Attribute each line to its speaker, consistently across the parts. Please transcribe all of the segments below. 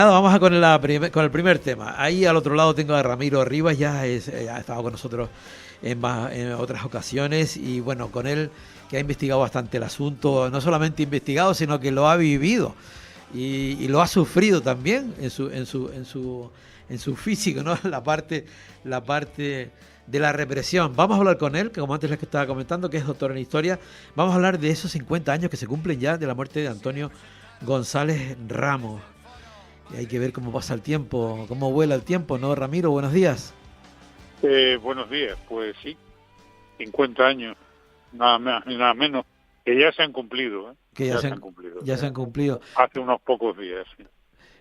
Speaker 1: Vamos a con el primer tema. Ahí al otro lado tengo a Ramiro Rivas, ya ha estado con nosotros en otras ocasiones y bueno, con él que ha investigado bastante el asunto, no solamente investigado, sino que lo ha vivido y lo ha sufrido también en su físico, ¿no? La parte de la represión. Vamos a hablar con él, que como antes les estaba comentando, que es doctor en historia. Vamos a hablar de esos 50 años que se cumplen ya de la muerte de Antonio González Ramos. Y hay que ver cómo pasa el tiempo, cómo vuela el tiempo, ¿no, Ramiro? Buenos días.
Speaker 2: Buenos días, pues sí, 50 años, nada más ni nada menos, que ya se han cumplido, ¿eh?
Speaker 1: Que
Speaker 2: Ya se han cumplido.
Speaker 1: ya se han cumplido.
Speaker 2: Hace unos pocos días, sí.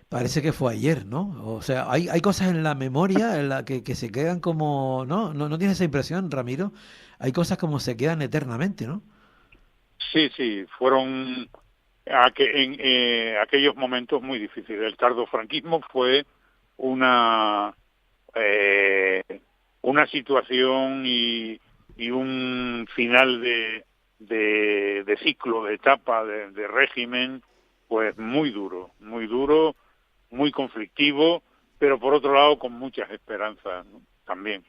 Speaker 1: Parece que fue ayer, ¿no? O sea, hay cosas en la memoria en la que se quedan como, ¿no? ¿No tienes esa impresión, Ramiro? Hay cosas como se quedan eternamente, ¿no?
Speaker 2: Sí, fueron aquellos momentos muy difíciles. El tardofranquismo fue una eh, una situación y un final de ciclo, de etapa, de régimen, pues muy duro, muy conflictivo, pero por otro lado con muchas esperanzas, ¿no? También.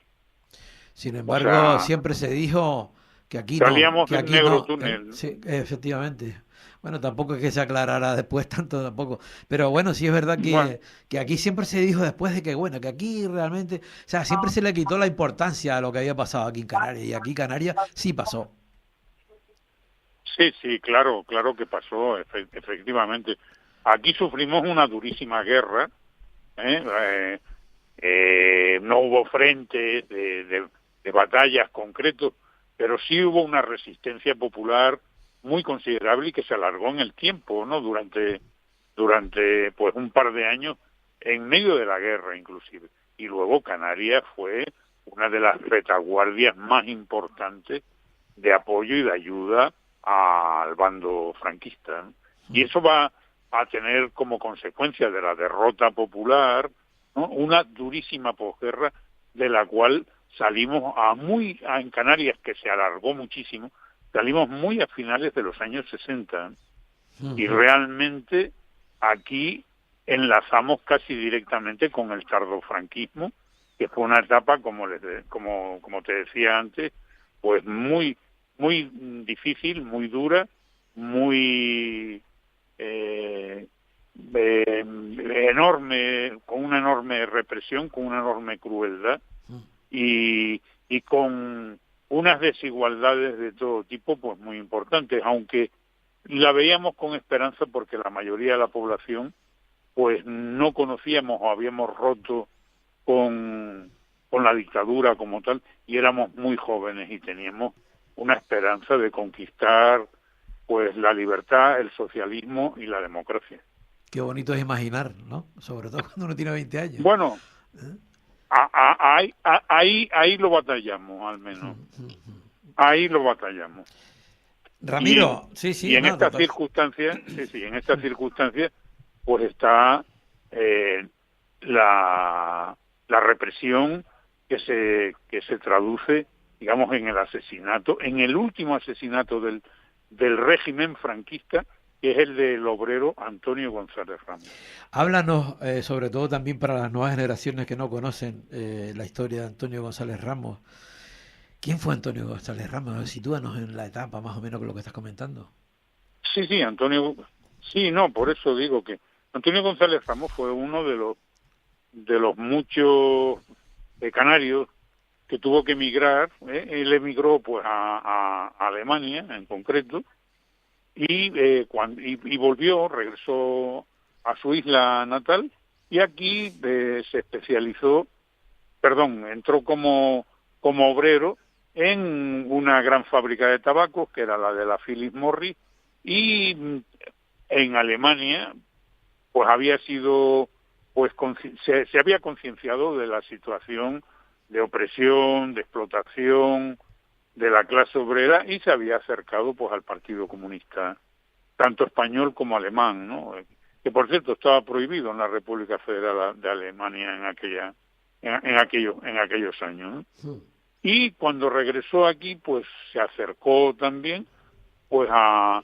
Speaker 1: Sin
Speaker 2: O
Speaker 1: embargo,
Speaker 2: sea,
Speaker 1: siempre se dijo
Speaker 2: salíamos
Speaker 1: que
Speaker 2: del
Speaker 1: aquí
Speaker 2: negro
Speaker 1: no.
Speaker 2: túnel, ¿no?
Speaker 1: Sí, efectivamente. Bueno, tampoco es que se aclarara después tanto tampoco. Pero bueno, sí es verdad
Speaker 2: Bueno,
Speaker 1: que aquí siempre se dijo después de que, bueno, que aquí realmente, o sea, siempre se le quitó la importancia a lo que había pasado aquí en Canarias. Y aquí Canarias sí pasó.
Speaker 2: sí, claro que pasó, efectivamente. Aquí sufrimos una durísima guerra, ¿eh? No hubo frentes de batallas concretos, pero sí hubo una resistencia popular muy considerable y que se alargó en el tiempo, ¿no? Durante pues un par de años, en medio de la guerra inclusive. Y luego Canarias fue una de las retaguardias más importantes de apoyo y de ayuda al bando franquista, ¿no? Y eso va a tener como consecuencia de la derrota popular, ¿no? Una durísima posguerra de la cual salimos en Canarias, que se alargó muchísimo, salimos muy a finales de los años 60, y realmente aquí enlazamos casi directamente con el tardofranquismo, que fue una etapa, como te decía antes, pues muy difícil, muy dura, muy enorme, con una enorme represión, con una enorme crueldad y con unas desigualdades de todo tipo pues muy importantes, aunque la veíamos con esperanza porque la mayoría de la población pues no conocíamos o habíamos roto con la dictadura como tal y éramos muy jóvenes y teníamos una esperanza de conquistar pues la libertad, el socialismo y la democracia.
Speaker 1: Qué bonito es imaginar, ¿no? Sobre todo cuando uno tiene 20 años.
Speaker 2: Bueno, ahí lo batallamos, al menos. Ahí lo batallamos.
Speaker 1: Ramiro,
Speaker 2: Y en
Speaker 1: no,
Speaker 2: estas
Speaker 1: total.
Speaker 2: circunstancias, en estas circunstancias, pues está la represión que se traduce, digamos, en el asesinato, en el último asesinato del régimen franquista, que es el del obrero Antonio González Ramos.
Speaker 1: Háblanos, sobre todo también para las nuevas generaciones que no conocen la historia de Antonio González Ramos. ¿Quién fue Antonio González Ramos? Sitúanos en la etapa más o menos con lo que estás comentando.
Speaker 2: Sí, Antonio, sí, no, por eso digo que Antonio González Ramos fue uno de los muchos canarios que tuvo que emigrar. Él emigró pues a Alemania en concreto y volvió, regresó a su isla natal y aquí entró como obrero en una gran fábrica de tabacos que era la de la Philip Morris, y en Alemania pues había sido se había concienciado de la situación de opresión, de explotación de la clase obrera y se había acercado pues al Partido Comunista tanto español como alemán, ¿no? Que por cierto estaba prohibido en la República Federal de Alemania en aquellos años, ¿no? Y cuando regresó aquí pues se acercó también pues a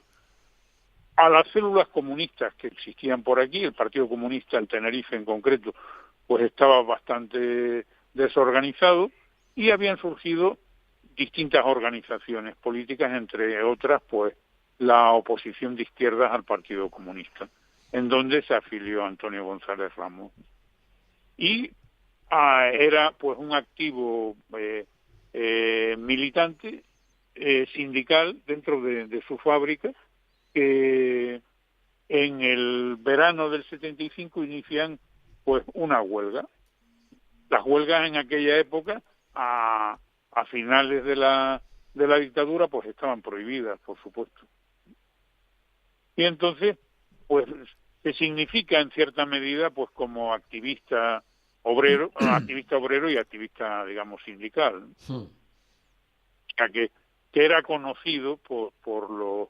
Speaker 2: a las células comunistas que existían por aquí, el Partido Comunista, el Tenerife en concreto, pues estaba bastante desorganizado y habían surgido distintas organizaciones políticas, entre otras, pues la oposición de izquierdas al Partido Comunista, en donde se afilió Antonio González Ramos. Y era pues un activo militante sindical dentro de su fábrica, que en el verano del 75 inician pues una huelga. Las huelgas en aquella época, a finales de la dictadura, pues estaban prohibidas, por supuesto. Y entonces, pues se significa en cierta medida pues como activista obrero y activista, digamos, sindical. O sea, que era conocido por los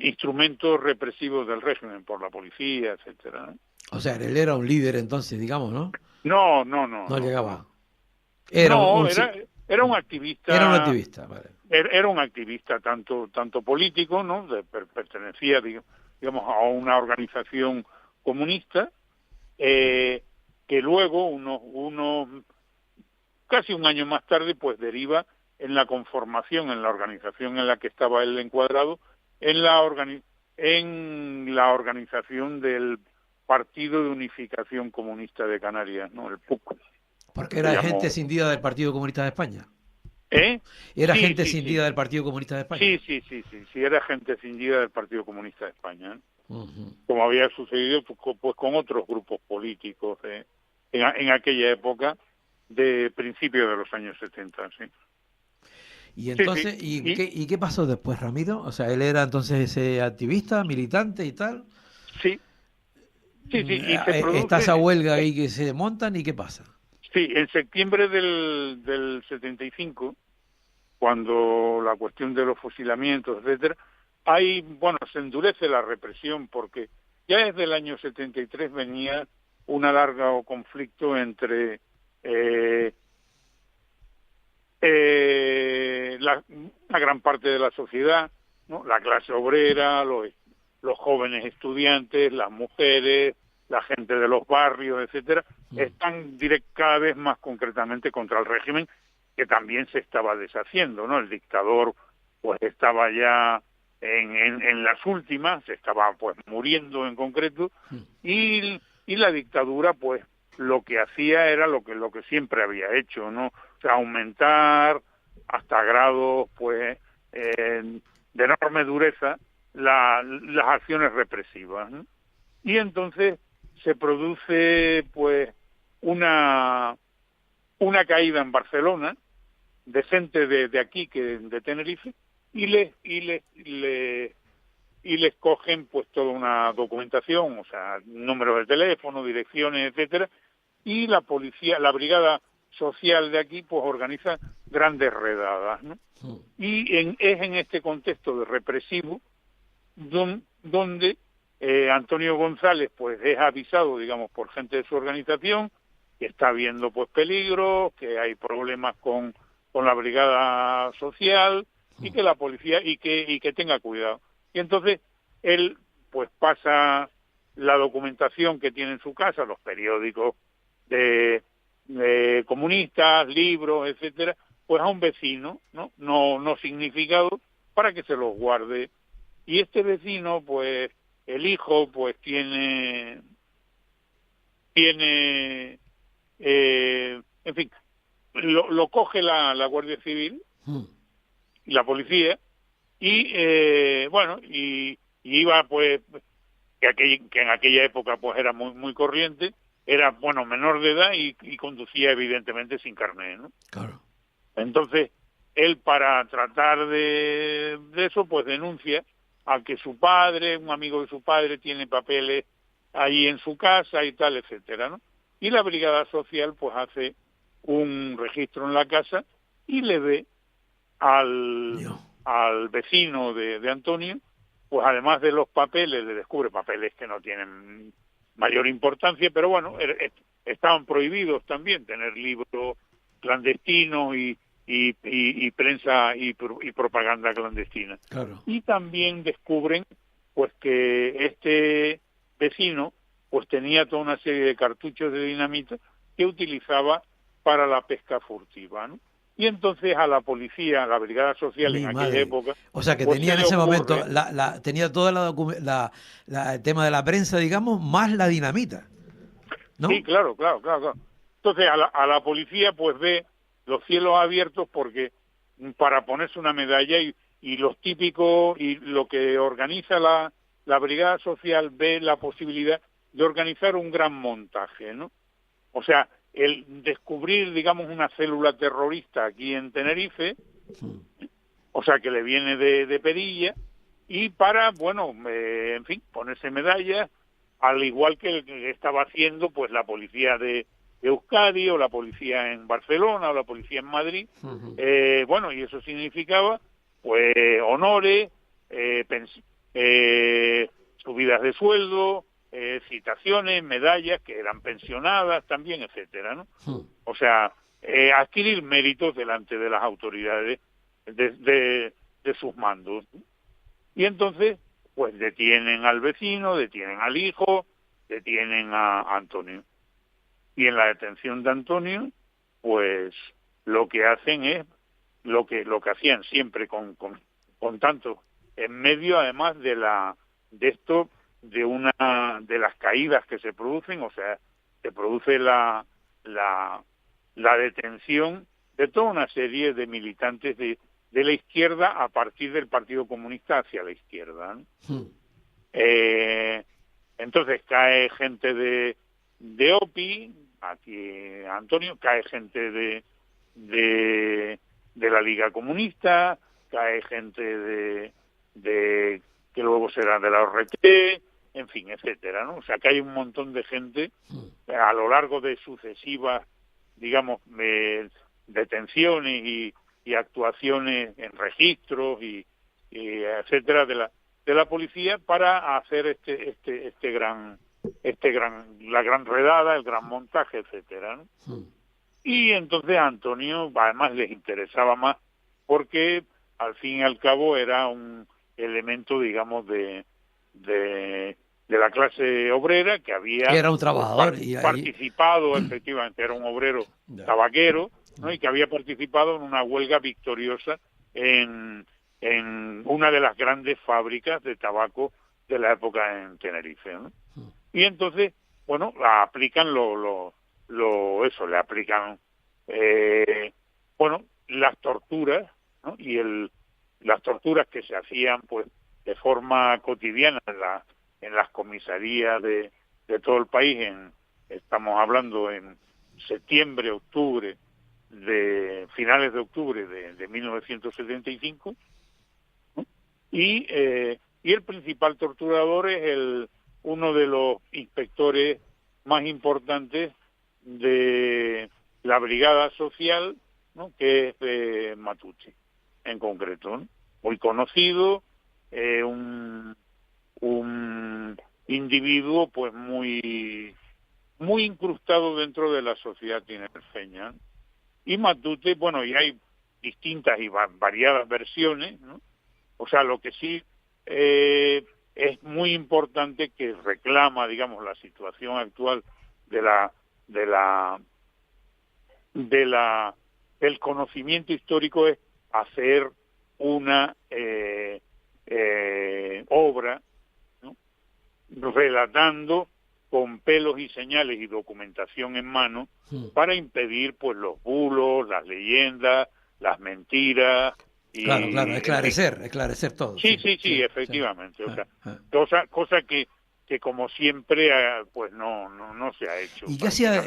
Speaker 2: instrumentos represivos del régimen, por la policía, etcétera, ¿no?
Speaker 1: O sea, él era un líder entonces, digamos, ¿no?
Speaker 2: No
Speaker 1: llegaba.
Speaker 2: Era un activista.
Speaker 1: Era un activista, vale.
Speaker 2: Era un activista tanto político, ¿no? Pertenecía, digamos, a una organización comunista, que luego, casi un año más tarde, pues deriva en la conformación, en la organización en la que estaba él encuadrado, en la organización del Partido de Unificación Comunista de Canarias, ¿no? El PUC.
Speaker 1: Porque era gente cindida del Partido Comunista de España.
Speaker 2: Era
Speaker 1: gente cindida del Partido Comunista de España.
Speaker 2: Sí, era gente cindida del Partido Comunista de España, ¿eh? Como había sucedido pues con otros grupos políticos en aquella época de principios de los años 70, sí.
Speaker 1: Y entonces, ¿y qué pasó después, Ramiro? O sea, él era entonces ese activista, militante y tal.
Speaker 2: Sí. Y
Speaker 1: está esa huelga ahí que se montan, ¿y qué pasa?
Speaker 2: Sí, en septiembre del 75, cuando la cuestión de los fusilamientos, etcétera, se endurece la represión, porque ya desde el año 73 venía un largo conflicto entre una gran parte de la sociedad, ¿no? La clase obrera, los jóvenes estudiantes, las mujeres, la gente de los barrios, etcétera, están cada vez más concretamente contra el régimen, que también se estaba deshaciendo, ¿no? El dictador pues estaba ya en las últimas, se estaba pues muriendo en concreto, y la dictadura pues lo que hacía era lo que siempre había hecho, ¿no? O sea, aumentar hasta grados pues de enorme dureza las acciones represivas, ¿no? Y entonces se produce pues una caída en Barcelona de gente de aquí, de Tenerife, y les cogen pues toda una documentación, o sea, números de teléfono, direcciones, etcétera, y la policía, la brigada social de aquí pues organiza grandes redadas, ¿no? Y es en este contexto de represivo donde Antonio González pues es avisado, digamos, por gente de su organización, que está habiendo pues peligros, que hay problemas con la brigada social, y que la policía y que tenga cuidado. Y entonces él pues pasa la documentación que tiene en su casa, los periódicos de comunistas, libros, etcétera, pues a un vecino, no significado, para que se los guarde. Y este vecino, pues el hijo pues tiene en fin, lo coge la Guardia Civil y la policía, y y iba pues que en aquella época pues era muy corriente, era menor de edad y conducía evidentemente sin carnet, ¿no?
Speaker 1: Claro.
Speaker 2: Entonces él, para tratar de eso, pues denuncia a que su padre, un amigo de su padre, tiene papeles ahí en su casa y tal, etcétera, ¿no? Y la brigada social pues hace un registro en la casa y le ve al vecino de Antonio, pues además de los papeles, le descubre papeles que no tienen mayor importancia, pero estaban prohibidos también, tener libros clandestinos y y prensa y propaganda clandestina.
Speaker 1: Claro.
Speaker 2: Y también descubren pues que este vecino pues tenía toda una serie de cartuchos de dinamita que utilizaba para la pesca furtiva, ¿no? Y entonces a la policía, a la Brigada Social
Speaker 1: Mi
Speaker 2: en aquella
Speaker 1: madre.
Speaker 2: época,
Speaker 1: O sea, que
Speaker 2: pues
Speaker 1: tenía
Speaker 2: se
Speaker 1: en
Speaker 2: le
Speaker 1: ese momento,
Speaker 2: ocurre,
Speaker 1: tenía toda el tema de la prensa, digamos, más la dinamita,
Speaker 2: sí,
Speaker 1: ¿no?
Speaker 2: claro. Entonces a la policía pues ve los cielos abiertos porque para ponerse una medalla y los típicos y lo que organiza la Brigada Social ve la posibilidad de organizar un gran montaje, ¿no? O sea, el descubrir, digamos, una célula terrorista aquí en Tenerife, o sea, que le viene de perilla, y para, bueno, en fin, ponerse medallas, al igual que el que estaba haciendo, pues, la policía de Euskadi, o la policía en Barcelona, o la policía en Madrid. Bueno, y eso significaba, pues, honores, subidas de sueldo, citaciones, medallas que eran pensionadas también, etcétera, ¿no? O sea, adquirir méritos delante de las autoridades de sus mandos. Y entonces, pues detienen al vecino, detienen al hijo, detienen a Antonio. Y en la detención de Antonio, pues lo que hacen es lo que hacían siempre con tanto en medio, además de una de las caídas que se producen, o sea, se produce la detención de toda una serie de militantes de la izquierda a partir del Partido Comunista hacia la izquierda, ¿no? Entonces cae gente de OPI, aquí Antonio, cae gente de la Liga Comunista, cae gente de que luego será de la ORT, en fin, etcétera, ¿no? O sea, que hay un montón de gente a lo largo de sucesivas, digamos, detenciones y actuaciones en registros y etcétera de la policía para hacer la gran redada, el gran montaje, etcétera, ¿no? Y entonces a Antonio además les interesaba más porque al fin y al cabo era un elemento, digamos, de la clase obrera que había
Speaker 1: Era un trabajador
Speaker 2: participado, efectivamente, era un obrero tabaquero, ¿no? Y que había participado en una huelga victoriosa en una de las grandes fábricas de tabaco de la época en Tenerife, ¿no? Y entonces, bueno, aplican le aplican, bueno, las torturas, ¿no? Y las torturas que se hacían, pues, de forma cotidiana en las comisarías de todo el país, estamos hablando en septiembre, octubre, finales de octubre de 1975, ¿no? Y el principal torturador es uno de los inspectores más importantes de la Brigada Social, ¿no? Que es Matute, en concreto, ¿no? Muy conocido, un individuo pues muy incrustado dentro de la sociedad tinerfeña. Y Matute, bueno, y hay distintas y variadas versiones, ¿no? O sea, lo que sí es muy importante, que reclama, digamos, la situación actual del conocimiento histórico, es hacer una obra, ¿no? Relatando con pelos y señales y documentación en mano para impedir, pues, los bulos, las leyendas, las mentiras. Y,
Speaker 1: claro, esclarecer todo.
Speaker 2: Sí, efectivamente.
Speaker 1: Sí.
Speaker 2: O sea, cosa que como siempre, pues no se ha hecho.
Speaker 1: ¿Y qué hacía,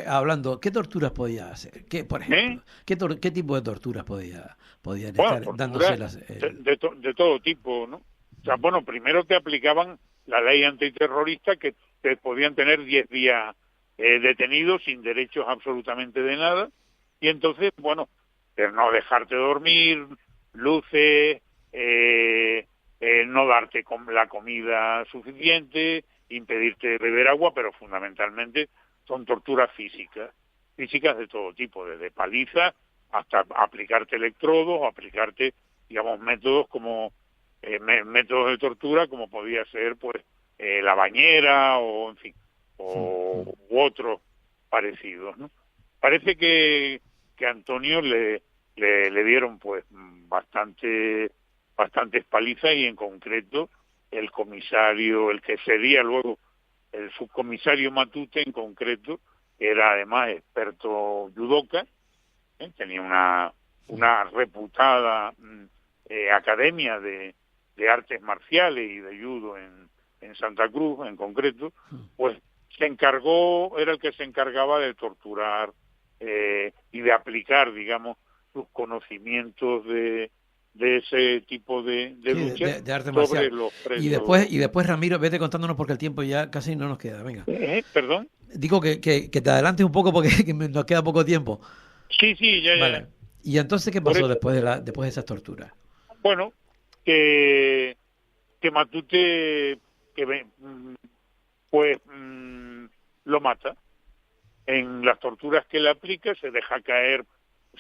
Speaker 1: hablando, qué torturas podía hacer? Por ejemplo, ¿qué tipo de torturas podían estar dándoselas?
Speaker 2: De todo tipo, ¿no? O sea, bueno, primero te aplicaban la ley antiterrorista, que te podían tener 10 días detenidos sin derechos absolutamente de nada, y entonces, bueno, no dejarte dormir, luces, no darte la comida suficiente, impedirte beber agua, pero fundamentalmente son torturas físicas de todo tipo, desde palizas hasta aplicarte electrodos o aplicarte, digamos, métodos como métodos de tortura como podía ser pues la bañera o en fin u otros parecidos, ¿no? Parece que a Antonio le dieron pues bastantes palizas, y en concreto el comisario, el que sería luego el subcomisario Matute en concreto, era además experto judoka, tenía una reputada academia de artes marciales y de judo en Santa Cruz en concreto, pues era el que se encargaba de torturar y de aplicar, digamos, sus conocimientos de ese tipo de lucha
Speaker 1: de arte
Speaker 2: sobre
Speaker 1: marcial.
Speaker 2: los presos.
Speaker 1: Y después, Ramiro, vete contándonos porque el tiempo ya casi no nos queda. Venga.
Speaker 2: ¿Perdón?
Speaker 1: Digo que te adelantes un poco porque nos queda poco tiempo.
Speaker 2: Sí, ya.
Speaker 1: Vale. ¿Y entonces qué pasó después de esas torturas?
Speaker 2: Bueno, que Matute pues lo mata. En las torturas que le aplica se deja caer,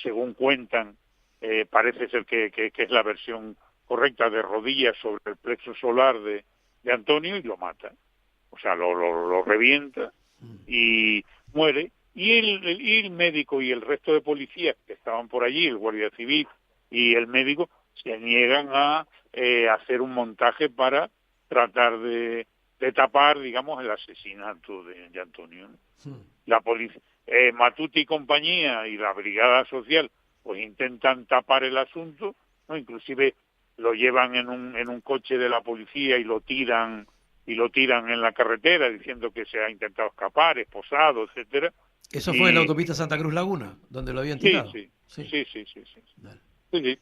Speaker 2: según cuentan, parece ser que es la versión correcta, de rodillas sobre el plexo solar de Antonio, y lo mata. O sea, lo revienta y muere. Y el médico y el resto de policías que estaban por allí, el guardia civil y el médico, se niegan a hacer un montaje para tratar de tapar, digamos, el asesinato de Antonio, ¿no? La policía, Matute y compañía y la brigada social pues intentan tapar el asunto, ¿no? Inclusive lo llevan en un coche de la policía y lo tiran en la carretera diciendo que se ha intentado escapar, esposado, etcétera.
Speaker 1: ¿Eso fue en la autopista Santa Cruz Laguna, donde lo habían tirado?
Speaker 2: Sí.
Speaker 1: Vale.
Speaker 2: Sí.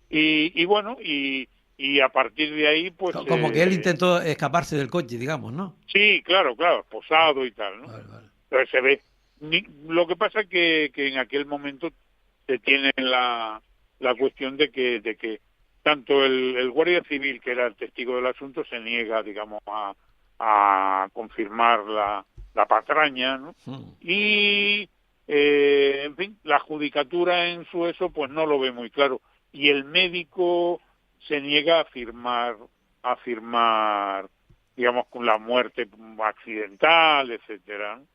Speaker 2: Y bueno, y a partir de ahí, pues...
Speaker 1: Como que él intentó escaparse del coche, digamos, ¿no?
Speaker 2: Sí, claro, esposado y tal, ¿no?
Speaker 1: Vale.
Speaker 2: Pero se ve... Lo que pasa es que en aquel momento se tiene la cuestión de que tanto el guardia civil, que era el testigo del asunto, se niega, digamos, a confirmar la patraña, ¿no? Y, en fin, la judicatura en su eso, pues no lo ve muy claro. Y el médico se niega a firmar, digamos, con la muerte accidental, etcétera, ¿no?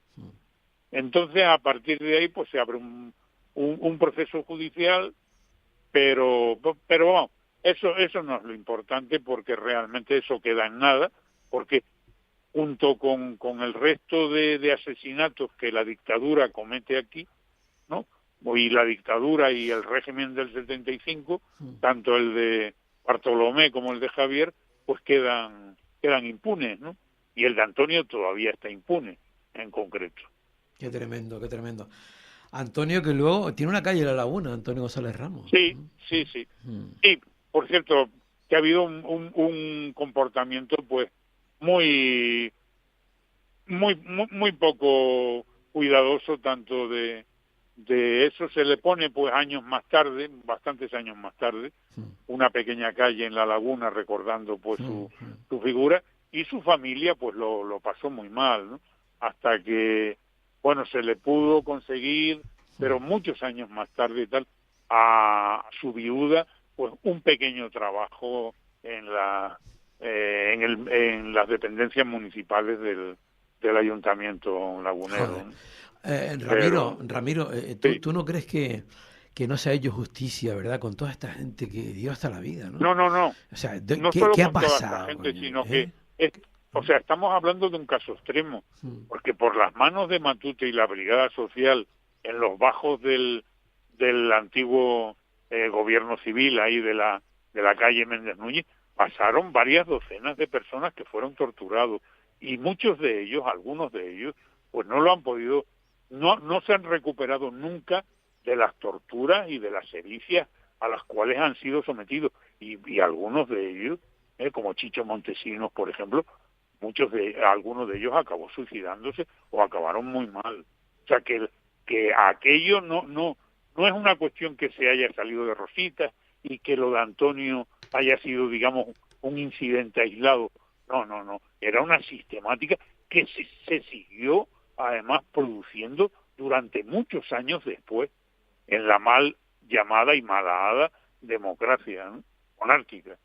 Speaker 2: Entonces, a partir de ahí, pues se abre un proceso judicial, pero vamos, eso no es lo importante, porque realmente eso queda en nada, porque junto con el resto de asesinatos que la dictadura comete aquí, ¿no? Y la dictadura y el régimen del 75, tanto el de Bartolomé como el de Javier, pues quedan impunes, ¿no? Y el de Antonio todavía está impune, en concreto.
Speaker 1: Qué tremendo. Antonio, que luego tiene una calle en La Laguna, Antonio González Ramos.
Speaker 2: Sí. Y, por cierto, que ha habido un comportamiento, pues, muy poco cuidadoso, tanto de eso. Se le pone, pues, bastantes años más tarde, una pequeña calle en La Laguna recordando, pues, su figura, y su familia, pues, lo pasó muy mal, ¿no? Hasta que, bueno, se le pudo conseguir, pero muchos años más tarde y tal, a su viuda, pues, un pequeño trabajo en las dependencias municipales del ayuntamiento lagunero.
Speaker 1: Ramiro, ¿tú no crees que no se ha hecho justicia, verdad, con toda esta gente que dio hasta la vida, ¿no?
Speaker 2: No.
Speaker 1: O sea,
Speaker 2: no solo
Speaker 1: ¿qué ha
Speaker 2: con toda
Speaker 1: pasado?
Speaker 2: esta gente, sino que o sea, estamos hablando de un caso extremo, porque por las manos de Matute y la brigada social en los bajos del antiguo gobierno civil ahí de la calle Méndez Núñez, pasaron varias docenas de personas que fueron torturados, y algunos de ellos, pues no lo han podido, no se han recuperado nunca de las torturas y de las sevicias a las cuales han sido sometidos, y algunos de ellos, como Chicho Montesinos, por ejemplo, algunos de ellos acabó suicidándose o acabaron muy mal. O sea, que aquello no es una cuestión que se haya salido de rositas y que lo de Antonio haya sido, digamos, un incidente aislado. No. Era una sistemática que se siguió, además, produciendo durante muchos años después. en la mal llamada y malhada democracia, ¿no?, monárquica,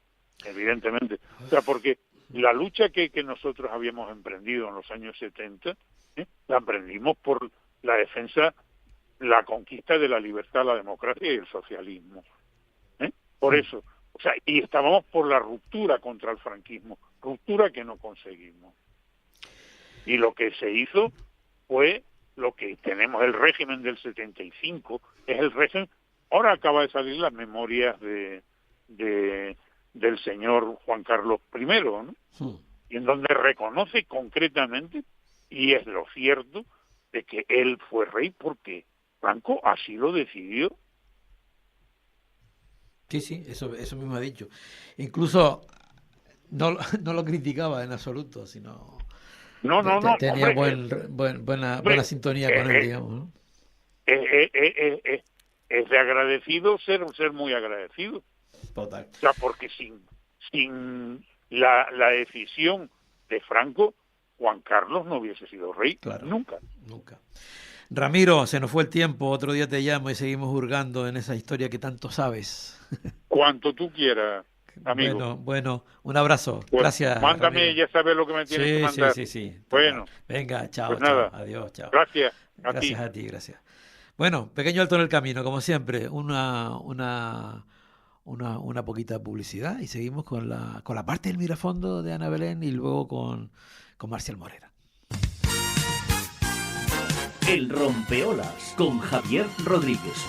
Speaker 2: evidentemente. O sea, porque la lucha que nosotros habíamos emprendido en los años 70, la emprendimos por la defensa, la conquista de la libertad, la democracia y el socialismo. Por eso, o sea, y estábamos por la ruptura contra el franquismo, ruptura que no conseguimos. Y lo que se hizo fue lo que tenemos, el régimen del 75, es el régimen, ahora acaba de salir las memorias del señor Juan Carlos I, ¿no? Sí. Y en donde reconoce concretamente, y es lo cierto, de que él fue rey porque Franco así lo decidió.
Speaker 1: Sí, eso mismo ha dicho. Incluso no lo criticaba en absoluto, sino tenía buena sintonía con él, digamos, ¿no?
Speaker 2: Es de agradecido ser muy agradecido.
Speaker 1: Total.
Speaker 2: O sea, porque sin la decisión de Franco, Juan Carlos no hubiese sido rey.
Speaker 1: Claro,
Speaker 2: nunca.
Speaker 1: Ramiro, se nos fue el tiempo, otro día te llamo y seguimos hurgando en esa historia que tanto sabes.
Speaker 2: Cuanto tú quieras, amigo.
Speaker 1: Bueno, un abrazo.
Speaker 2: Pues,
Speaker 1: gracias.
Speaker 2: Mándame,
Speaker 1: Ramiro.
Speaker 2: Ya sabes lo que me tienes que mandar.
Speaker 1: Sí.
Speaker 2: Bueno.
Speaker 1: Venga, chao,
Speaker 2: pues nada.
Speaker 1: Adiós, chao.
Speaker 2: Gracias
Speaker 1: a ti, gracias. Bueno, pequeño alto en el camino, como siempre, una poquita publicidad y seguimos con la parte del mirafondo de Ana Belén y luego con Marcial Morera.
Speaker 3: El Rompeolas con Javier Rodríguez.